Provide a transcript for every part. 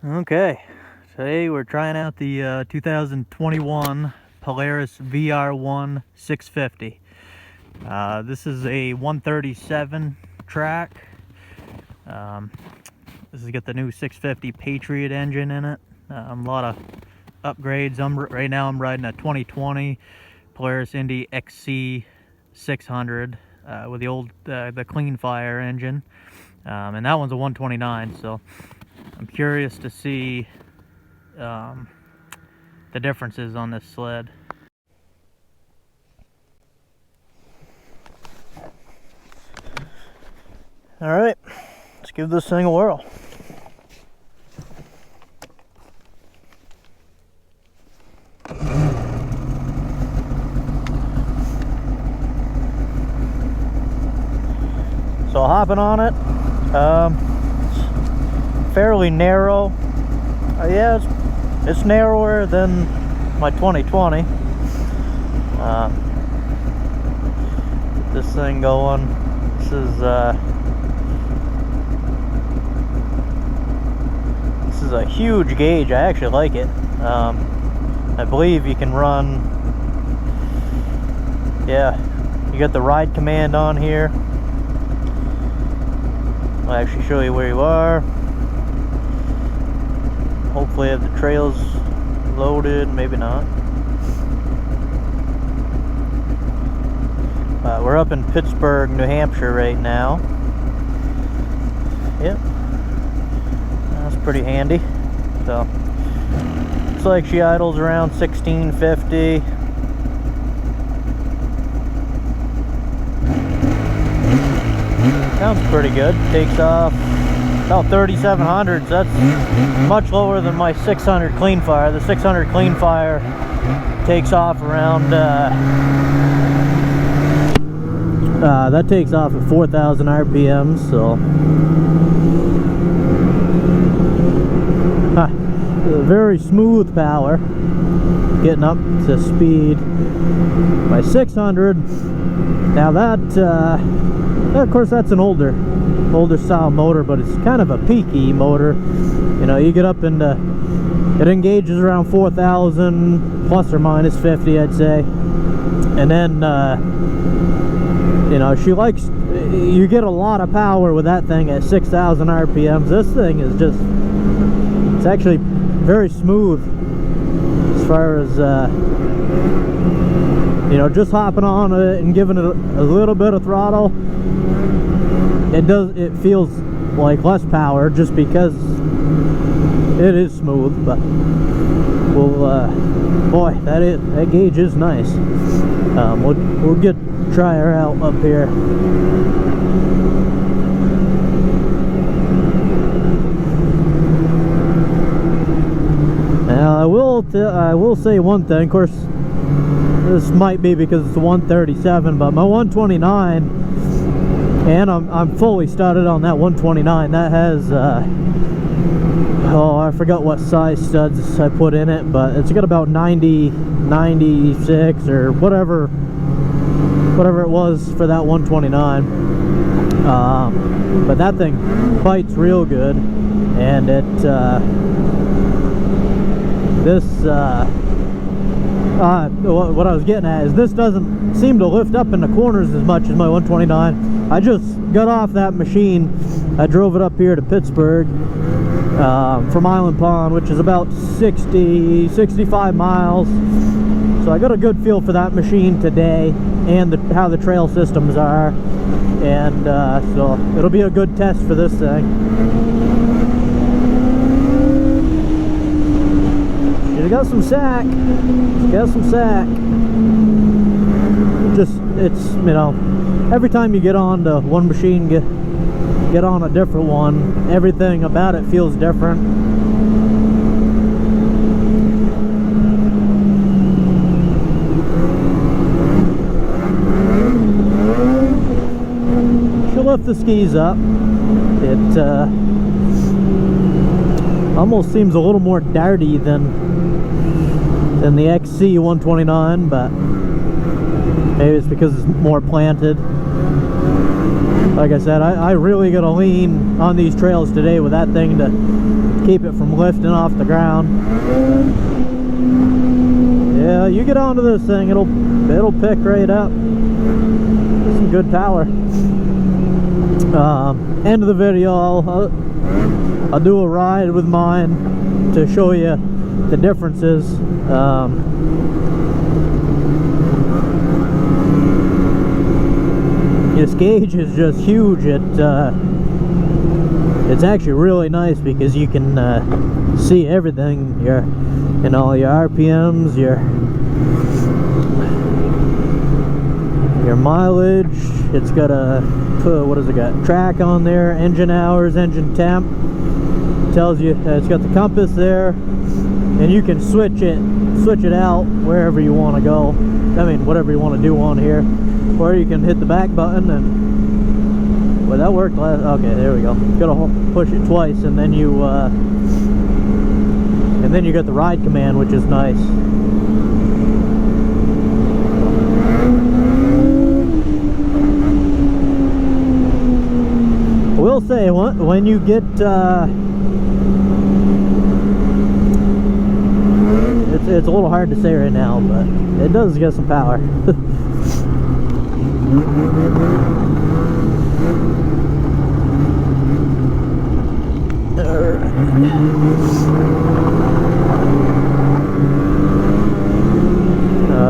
Okay, today we're trying out the 2021 Polaris VR1 650. This is a 137 track. This has got the new 650 Patriot engine in it. A lot of upgrades. Right now I'm riding a 2020 Polaris Indy XC 600 with the old the clean fire engine, and that one's a 129. So I'm curious to see the differences on this sled. All right, let's give this thing a whirl. So hopping on it, fairly narrow. Yeah, it's narrower than my 2020. This thing going. This is a huge gauge. I actually like it. I believe you can run. Yeah, you got the ride command on here. I'll actually show you where you are. Hopefully I have the trails loaded, maybe not. We're up in Pittsburgh, New Hampshire right now. Yep, that's pretty handy. So, looks like she idles around 1650. Sounds pretty good. Takes off about 3,700. So that's much lower than my 600 clean fire. The 600 clean fire takes off around that takes off at 4,000 RPM. So very smooth power, getting up to speed. My 600. Now that of course that's an older style motor, but it's kind of a peaky motor. You know, you get up into, it engages around 4,000 plus or minus 50, I'd say. And then you know, you get a lot of power with that thing at 6,000 RPMs. This thing is just, it's actually very smooth as far as you know, just hopping on it and giving it a little bit of throttle. It feels like less power just because it is smooth, but we'll boy, that gauge is nice. We'll try her out up here. Now I will say one thing. Of course, this might be because it's a 137, but my 129, and I'm fully studded on that 129. That has oh, I forgot what size studs I put in it, but it's got about 96 or whatever it was for that 129. But that thing fights real good, and it what I was getting at is this doesn't seem to lift up in the corners as much as my 129. I just got off that machine. I drove it up here to Pittsburgh from Island Pond, which is about 65 miles. So I got a good feel for that machine today and how the trail systems are. And so it'll be a good test for this thing. She's got some sack. She's got some sack. It's, you know, every time you get on to one machine, get on a different one, everything about it feels different. She'll lift the skis up. It almost seems a little more darty than the XC 129, but maybe it's because it's more planted. like I said, I really gotta lean on these trails today with that thing to keep it from lifting off the ground. Yeah, you get onto this thing, it'll pick right up. Some good power. End of the video, I'll do a ride with mine to show you the differences. This gauge is just huge. It's actually really nice because you can see everything. Your RPMs, your mileage. It's got a what has it got? Track on there, engine hours, engine temp. Tells you it's got the compass there, and you can switch it out wherever you want to go. I mean, whatever you want to do on here, or you can hit the back button and. Well, that worked last. Okay, there we go. Gotta push it twice, and then you got the ride command, which is nice. I will say, when you get it's a little hard to say right now, but it does get some power.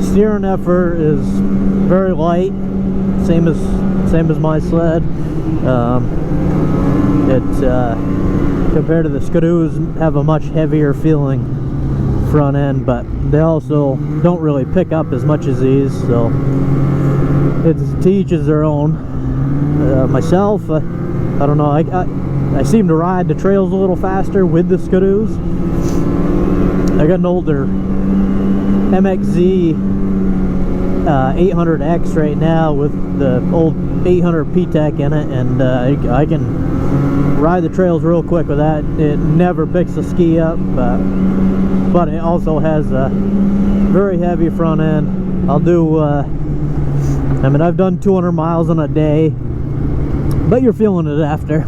Steering effort is very light, same as my sled. Compared to the Skidoos, have a much heavier feeling front end, but they also don't really pick up as much as these, so it's to each is their own. Myself, I don't know, I seem to ride the trails a little faster with the Skidoos. I got an older MXZ 800X right now with the old 800 PTEC in it, and I can ride the trails real quick with that. It never picks the ski up, but it also has a very heavy front end. I'll do, I mean, I've done 200 miles in a day, but you're feeling it after.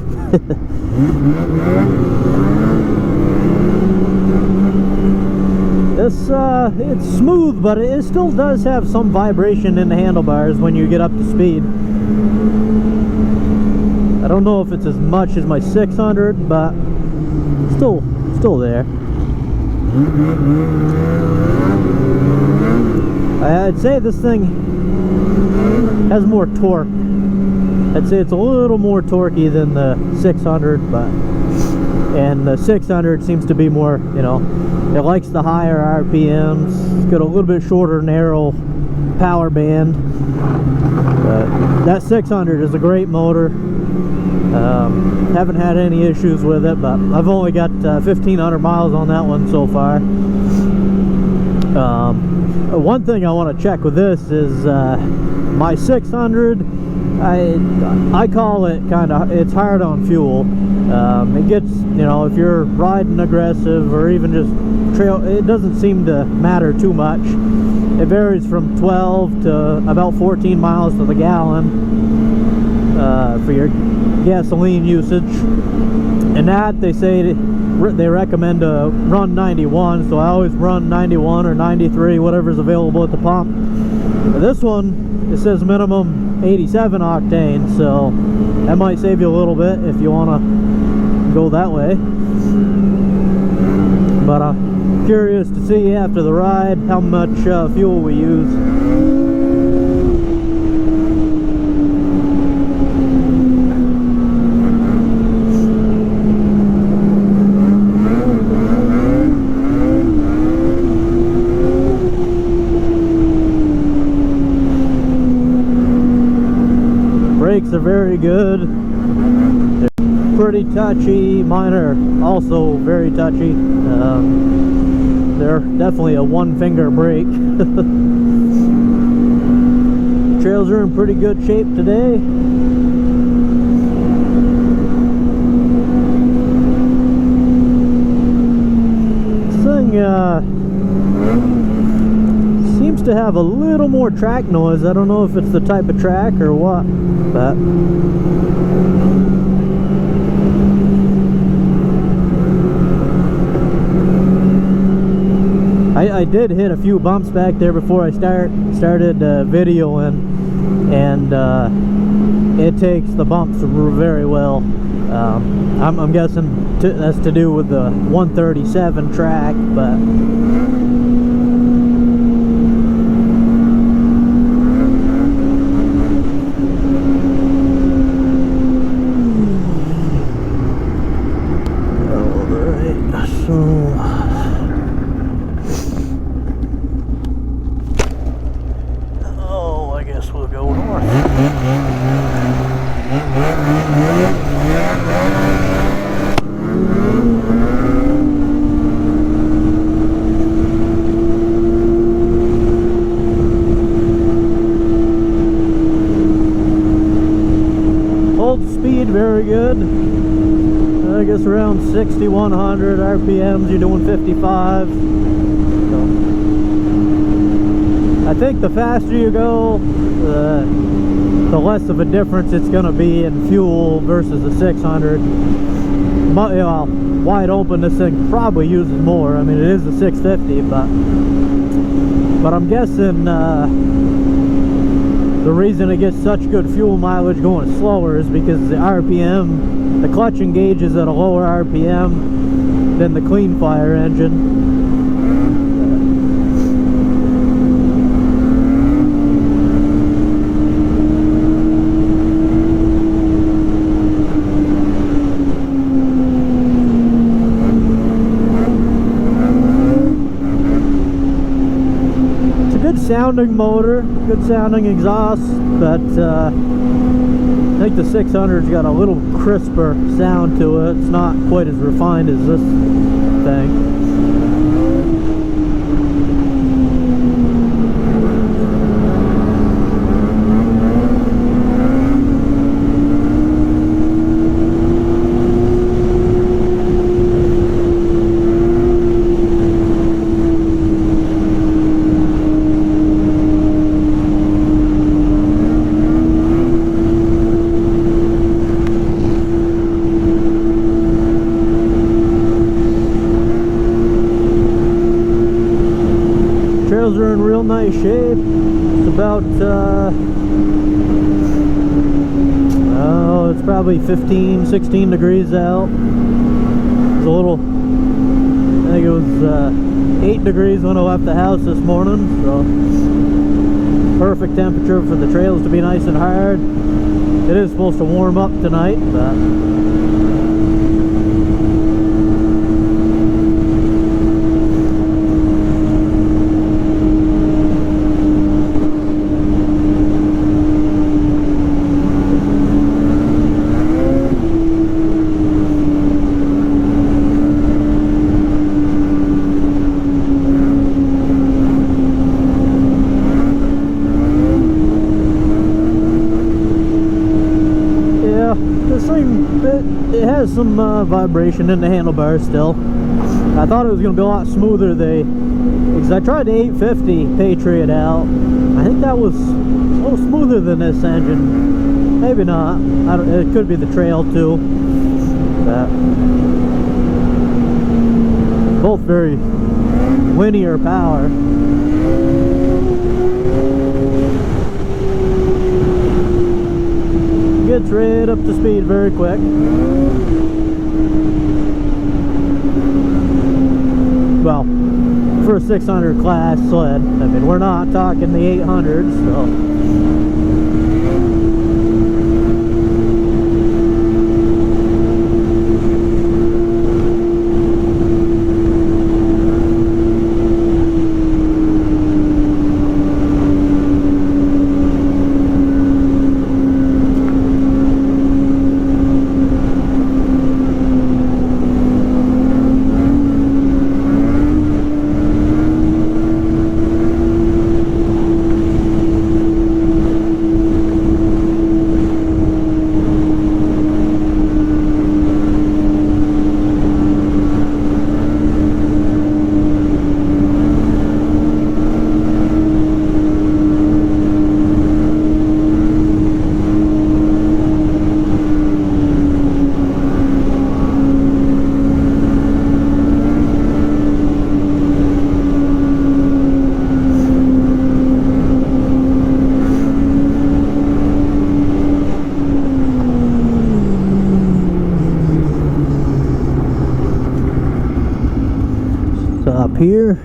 It's smooth, but it still does have some vibration in the handlebars when you get up to speed. I don't know if it's as much as my 600, but still there. I'd say this thing has more torque. I'd say it's a little more torquey than the 600, and the 600 seems to be more, you know, it likes the higher RPMs. It's got a little bit shorter, narrow power band. But that 600 is a great motor. Haven't had any issues with it, but I've only got 1,500 miles on that one so far. One thing I want to check with this is my 600. I call it it's hard on fuel. It gets, you know, if you're riding aggressive or even just trail, it doesn't seem to matter too much. It varies from 12 to about 14 miles to the gallon for your gasoline usage, and that they say they recommend to run 91, so I always run 91 or 93, whatever's available at the pump. But this one, it says minimum 87 octane, so that might save you a little bit if you want to go that way. But I'm curious to see after the ride how much fuel we use. Brakes are very good. They're pretty touchy. Mine are also very touchy. They're definitely a one-finger brake. Trails are in pretty good shape today. This thing seems to have a little more track noise. I don't know if it's the type of track or what, but I did hit a few bumps back there before I started videoing, and it takes the bumps very well. I'm guessing that's to do with the 137 track, but alright, so I guess we'll go north. Hold speed very good. I guess around 6,100 RPMs. You're doing 55. I think the faster you go, the less of a difference it's going to be in fuel versus the 600. But, you know, wide open, this thing probably uses more. I mean, it is a 650, but I'm guessing the reason it gets such good fuel mileage going slower is because the RPM, the clutching gauge is at a lower RPM than the clean fire engine. Sounding motor, good sounding exhaust, but I think the 600's got a little crisper sound to it. It's not quite as refined as this thing. Trails are in real nice shape. It's about oh, it's probably 15, 16 degrees out. It's a little, I think it was 8 degrees when I left the house this morning, so perfect temperature for the trails to be nice and hard. It is supposed to warm up tonight, but it has some vibration in the handlebars still. I thought it was going to be a lot smoother, because I tried the 850 Patriot out. I think that was a little smoother than this engine. Maybe not. It could be the trail too. Both very linear power. Gets right up to speed very quick. Well, for a 600 class sled. I mean, we're not talking the 800s, so. Up here,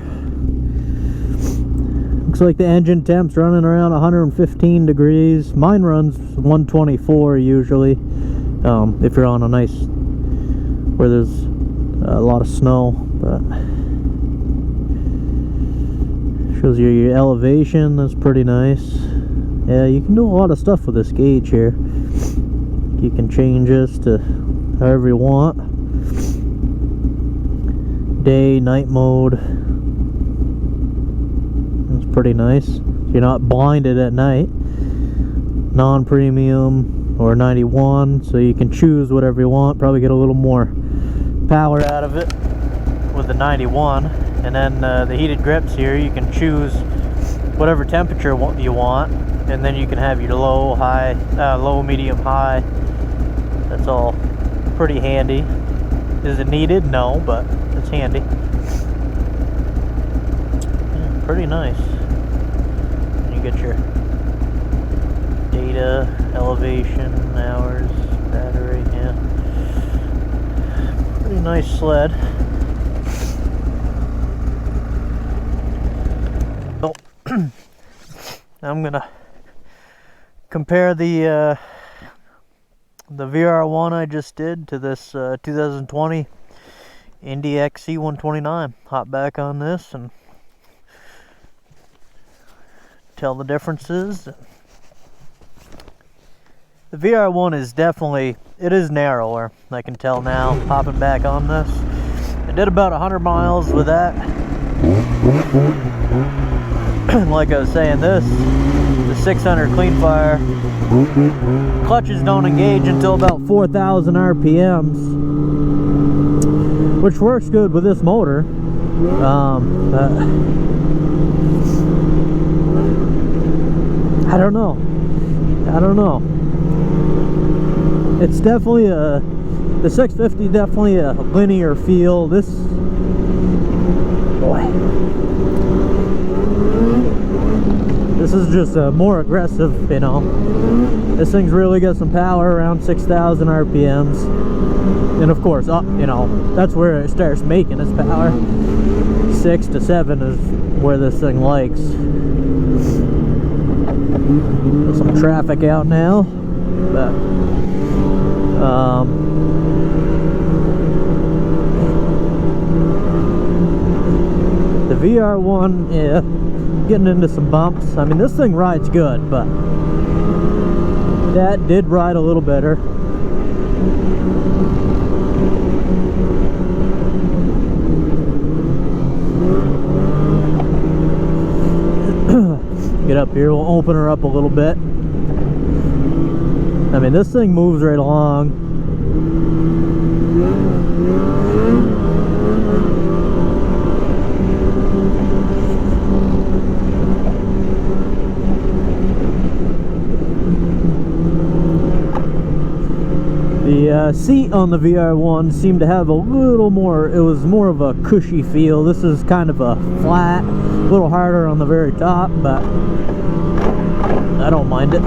looks like the engine temp's running around 115 degrees. Mine runs 124 usually, if you're on a nice, where there's a lot of snow. But shows you your elevation. That's pretty nice. Yeah, you can do a lot of stuff with this gauge here. You can change this to however you want. Day, night mode. That's pretty nice. You're not blinded at night. Non-premium or 91, so you can choose whatever you want. Probably get a little more power out of it with the 91. And then the heated grips here, you can choose whatever temperature you want, and then you can have your low, high, low, medium, high. That's all pretty handy. Is it needed? No, but it's handy. Yeah, pretty nice. And you get your data, elevation, hours, battery. Yeah, pretty nice sled. So I'm gonna compare the VR1 I just did to this 2020 Indy XC129. Hop back on this and tell the differences. The VR1 is definitely, it is narrower, I can tell now, hopping back on this. I did about 100 miles with that. Like I was saying, the 600 clean fire clutches don't engage until about 4,000 RPMs, which works good with this motor. I don't know. It's definitely the 650 definitely a linear feel. This, boy, this is just more aggressive, you know. This thing's really got some power, around 6,000 RPMs. And of course, you know, that's where it starts making its power. 6 to 7 is where this thing likes. There's some traffic out now, but the VR1, yeah, getting into some bumps. I mean, this thing rides good, but that did ride a little better. Get up here, we'll open her up a little bit. I mean, this thing moves right along. The seat on the VR1 seemed to have a little more, it was more of a cushy feel. This is kind of a flat, a little harder on the very top, but I don't mind it.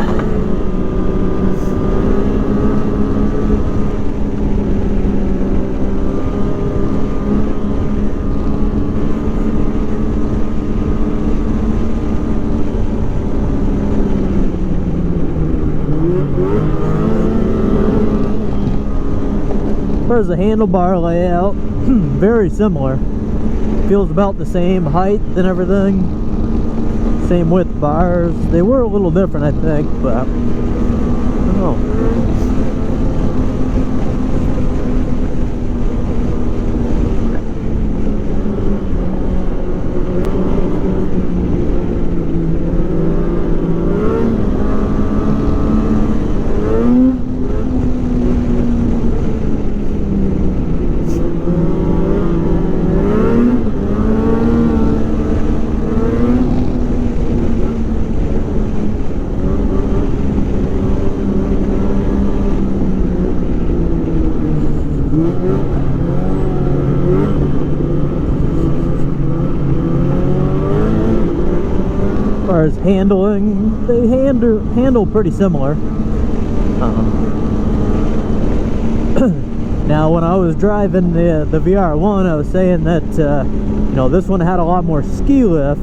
As far as the handlebar layout, very similar. Feels about the same height and everything. Same width bars. They were a little different, I think, but I don't know. As far as handling, they handle pretty similar. Now, when I was driving the VR1, I was saying that you know, this one had a lot more ski lift.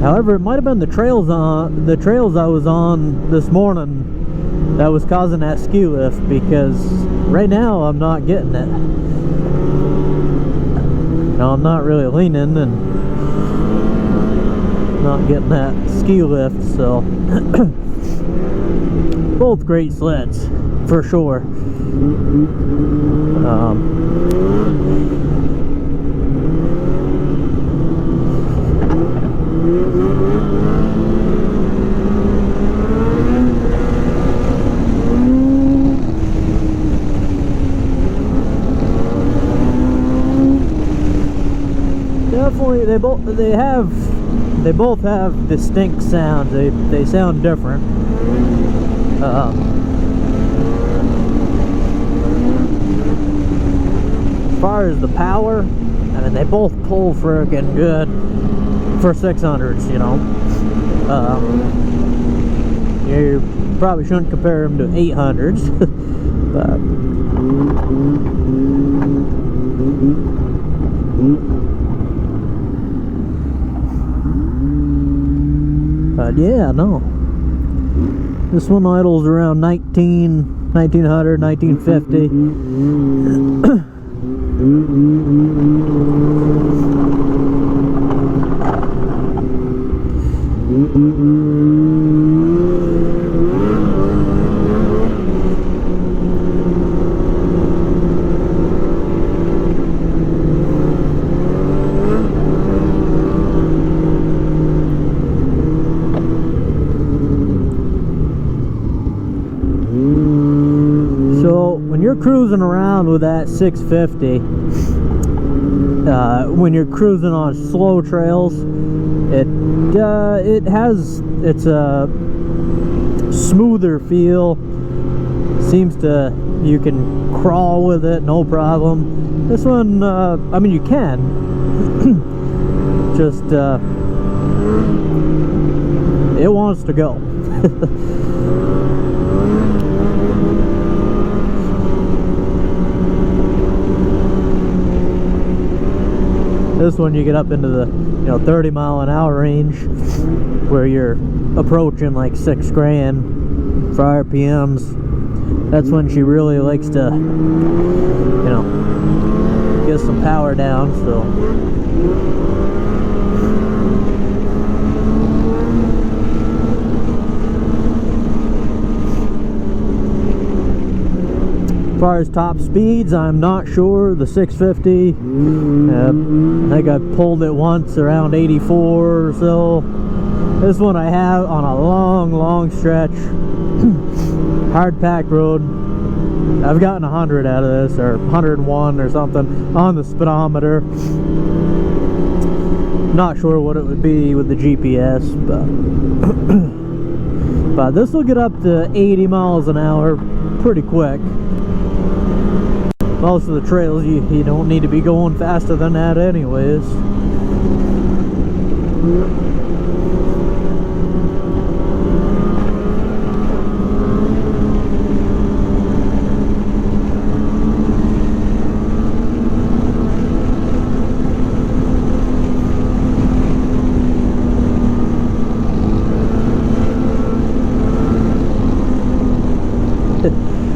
However, it might have been the trails I was on this morning that was causing that ski lift, because right now I'm not getting it. No, I'm not really leaning and not getting that ski lift, so both great sleds for sure. Definitely, they both have distinct sounds. They sound different. As far as the power, I mean, they both pull friggin' good for 600s, you know. You probably shouldn't compare them to 800s, but yeah, no. This one idles around 1900, 1950. When you're cruising around with that 650, when you're cruising on slow trails, it's a smoother feel. Seems to, you can crawl with it, no problem. This one, I mean, you can. Just it wants to go. This one, you get up into the 30-mile-an-hour range, where you're approaching like 6 grand for RPMs. That's when she really likes to, get some power down. So as far as top speeds, I'm not sure. The 650, I think I pulled it once around 84 or so. This one I have on a long stretch, hard packed road. I've gotten 100 out of this, or 101 or something on the speedometer. Not sure what it would be with the GPS, but this will get up to 80 miles an hour pretty quick. Most of the trails, you don't need to be going faster than that anyways.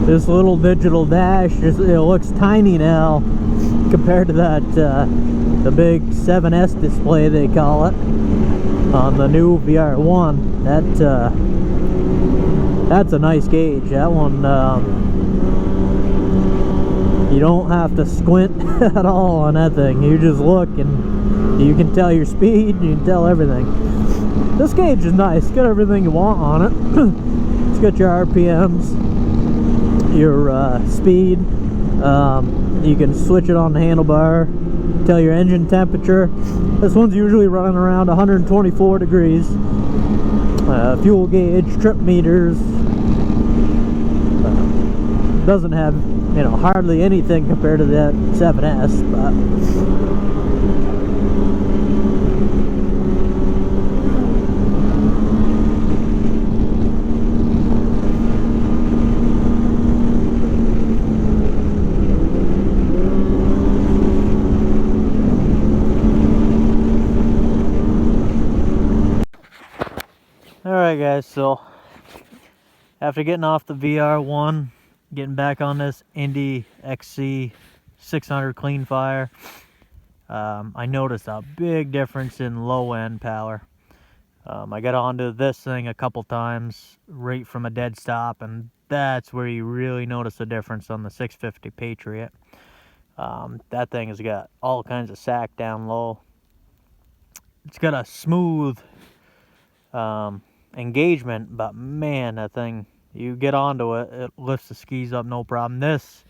This little digital dash, it looks tiny now compared to that the big 7S display they call it on the new VR1. That's a nice gauge. That one, you don't have to squint at all on that thing. You just look and you can tell your speed, you can tell everything. This gauge is nice. It's got everything you want on it. It's got your RPMs, your speed. You can switch it on the handlebar, tell your engine temperature. This one's usually running around 124 degrees. Fuel gauge, trip meters. Doesn't have, hardly anything compared to that 7S, but Alright guys, so after getting off the VR1, getting back on this Indy XC 600 clean fire, I noticed a big difference in low end power. I got onto this thing a couple times right from a dead stop, and that's where you really notice the difference on the 650 Patriot. That thing has got all kinds of sack down low. It's got a smooth engagement, but man, that thing, you get onto it, it lifts the skis up no problem. This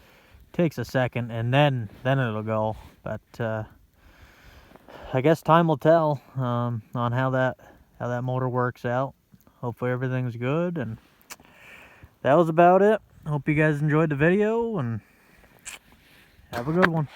takes a second and then it'll go, but I guess time will tell on how that motor works out. Hopefully everything's good, and that was about it. Hope you guys enjoyed the video, and have a good one.